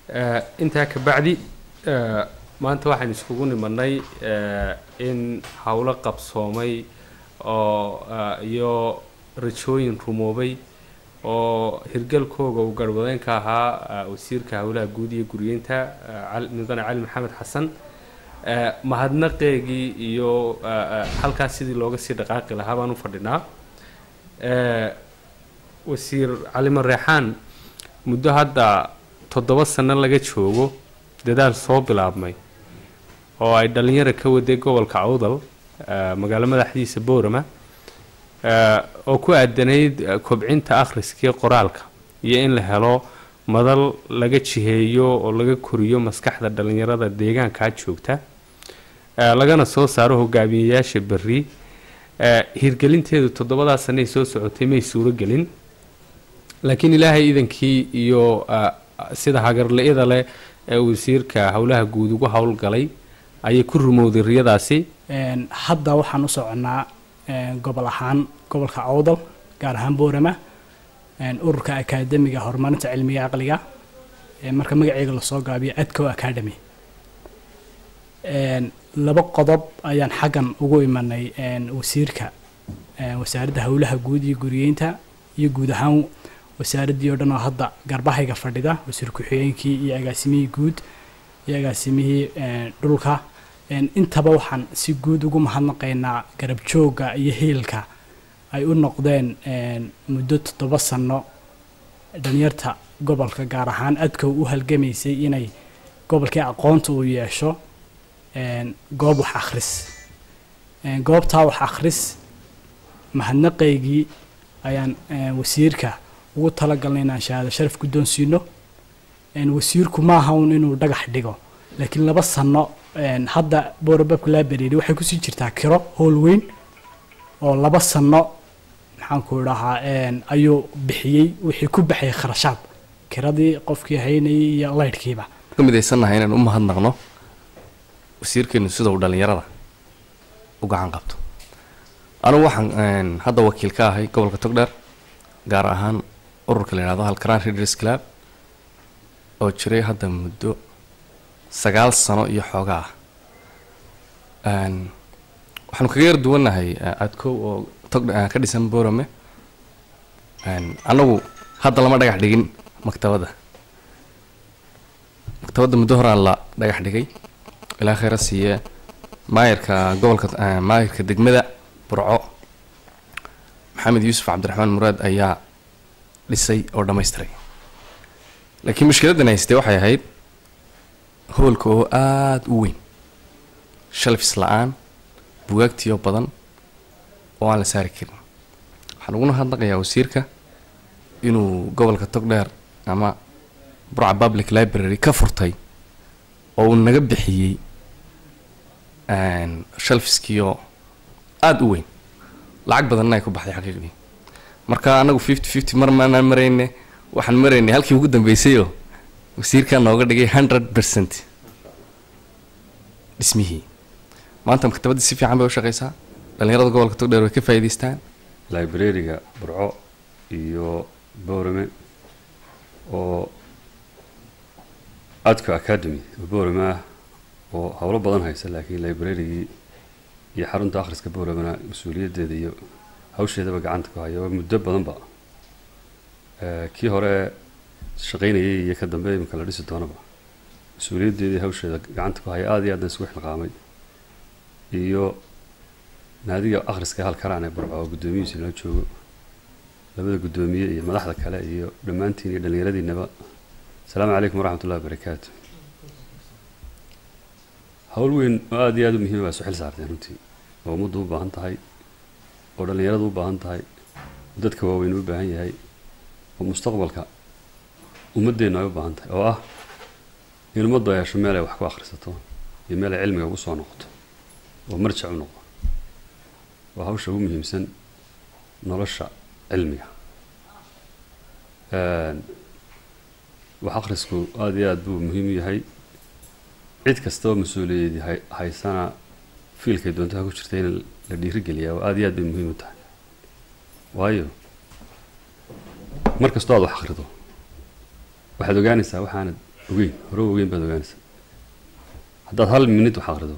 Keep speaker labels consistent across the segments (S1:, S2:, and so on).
S1: intaa ka bacdi maanta waxaan iskugu nimanay in hawlo qabsoomay oo iyo rajooyin rumoobay oo hirgalkooga uu garwadeen ka ahaa wasiirka hawlaha guud iyo guriyeynta mudane cali maxamed xasan mahadnaqeegii iyo halkaas sidii looga sii dhaqaaqi lahaa baan u fadhinaa wasiir cali mareexaan muddo hadda 7 sano laga joogo dadaal soo bilaabmay oo ay dhalinyaro ka waday gobolka Awdal magaalo madaxdiisa Boorama oo ku aadanayd kobcinta akhriska qoraalka iyo in la helo madal laga jiheeyo oo laga koriyo maskaxda dhalinyarada deegaanka joogta lagana soo saaro hogaamiyayaasha bari hirgelinteedu 7 sano soo socotay may suuro gelin laakiin ilaahay idankii iyo sida hagarleeyada leh wasiirka hawlaha guud ugu hawl galay ayay ku rumowday riyadaasi
S2: hadda waxaan u soconaa gobol ahaan gobolka Awdal gaar ahaan Boorama ururka akaademiga horumarinta cilmiga aqliga marka magaceega la soo gaabiyo Adco Academy laba qodob ayaan xagan ugu imanay wasiirka wasaaradda hawlaha guud iyo guriyeynta iyo guud ahaan wasaaradii oo dhan oo hadda garbahayga fadhida wasiir ku-xigeenkii iyo agaasimihii guud iyo agaasimihii dhulka intaba waxaan si guud ugu mahadnaqaynaa garab jooga iyo heelka ay u noqdeen muddo 7 sano dhalinyarta gobolka gaar ahaan Adco u halgamaysay inay gobolka aqoonta u yeesho goob wax akhris goobta wax akhris mahadnaqeygii ayaan wasiirka ugu talagalnay inaan shahaado sharaf guddoonsiino wasiirku ma aha inuu dhagax dhigo laakiin 2 sano hadda Boorababka Library waxay ku sii jirtaa kiro hool weyn oo 2 sano maxaan ku dhahaa ayuu bixiyay wixii ku baxay kharashaad kiradii qofkii haynay iyo leydkiiba
S3: kamidaysannahay inaan u mahadnaqno wasiirkeenu sida uu dhalinyarada u gacan qabto anigu waxaan hadda wakiil ka ahay gobolka Togdheer gaar ahaan ururka la yiraahdo Halkaraan Readers Club oo jiray hadda muddo 9 sano iyo xoogaa waxaan kaga yar duwanahay Adco oo Togdheer ka dhisan Boorame anagu hadda lama dhagax dhigin maktabada muddo hore la dhagax dhigay ilaa khayra siiye maayirka gobolka maayirka degmada Burco maxamed yuusuf cabdiraxmaan muraad ayaa dhisay oo dhameystiray laakiin mushkiladana haystay waxay ahayd hoolka oo aad u weyn shelfs la'aan buugaagtiyo badan oo aan la saari karin waxaan ugu hadlaqayaa wasiirka inuu gobolka Togdheer ama Burco Public Library ka furtay oo uu naga bixiyay shelfskiyo aad u weyn lacag badan ay ku baxday xaqiiqdii marka anagu 50-50 mar ma marayne waxaan maraynay halkii ugu dambeysay oo wasiirka nooga dhigay 100% ismihi maanta maktabada si fiican bay u shaqeysaa dhalinyarada gobolka Togdheer way ka faa'iideystaan
S4: library-ga Burco iyo Boorame oo Adco Academy Boorama oo hawlo badan haysa laakiin library-gi iyo xarunta akhriska Boorama mas'uuliyadeeda iyo hawsheedaba gacanta ku hayo muddo badan ba kii hore shaqeynayay iyo ka dambeeyay marka la dhisi doonaba mas'uuliyadeeda hawsheeda gacanta ku hayo aad iyo aad isku xilqaamay iyo naadiga akhriska Halkaraan Burco gudoomiyihiisa la joogo labada gudoomiye iyo madaxda kale iyo dhamaantiin iyo dhalinyaradiinaba السلام عليكم ورحمة الله وبركاته. هولوين هذه هذا مهم بس حل صارتين أنتي ومدو بهانت هاي ورا يردو بهانت هاي ودتك وين بهاي هاي ومستقبلك ومدينا بهانت هاي المدة يا شمالة وحكوا آخرته يمال علمي وصو نقط ومرجع نقط وهوش هو مهم سن نرشع علمي وحقرسكو هذه أدو مهم يهاي عيد كستو مسؤولية هاي سنة فيل كيدون تهاكو شرتين اللي رجليا وهذه أدو مهم تاعي وايو مركز طاضو حقرته واحد وقاني سا وحاند ogeyn hore ogeyn baad ogaanaysaa haddaad hal minute wax akhrido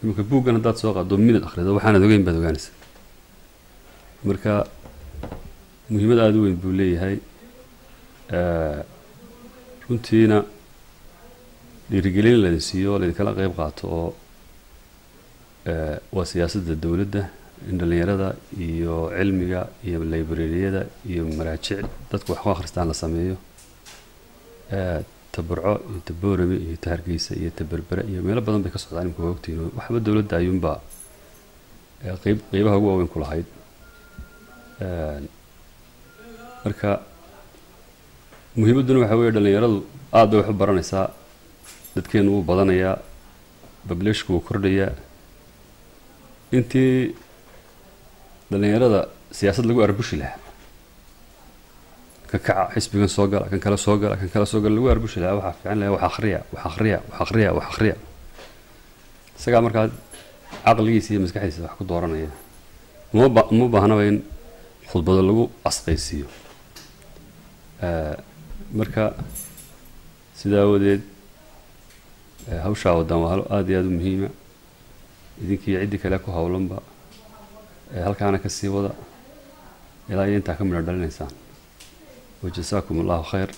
S4: iminka buuggan haddaad soo qaado minute akhrido waxaanad ogeyn baad ogaanaysaa marka muhiimad aada u weyn buu leeyahay runtiina dhiirigelin laydin siiyo oo laydinkala qayb qaato oo waa siyaasadda dowladda in dhallinyarada iyo cilmiga iyo librariyada iyo maraajic dadku wax ku akhristaan la sameeyo tabarco iyo taboorame iyo tahargeysa iyo taberbere iyo meelo badan bay ka socdaan imika waa ogtihiin waxba dowladda ayuunbaa qeybaha ugu waaweyn ku lahayd marka muhiimadduna waxa weeye dhallinyaradu aad bay wax u baranaysaa dadkeenu wuu badanayaa bableshku wuu kordhayaa intii dhallinyarada siyaasad lagu arbushi lahaa kan kaca xisbigan soo gala kan kale soo gala kan kale soo gala lagu arbushi lahaa waxaa fiican lahaa wax akhriya isagaa markaa caqligiisa iyo maskaxdiisa wax ku dooranaya uma baahnaba in khudbado lagu asqaysiiyo marka sidaa awadeed hawshaa wadaan waa halo aada iyo aada u muhiima idinkii ciddii kale ku howlanba halkaana ka sii wada ilaa iyo intaa ka midho dhalinaysaan wajasaakum allahu khayr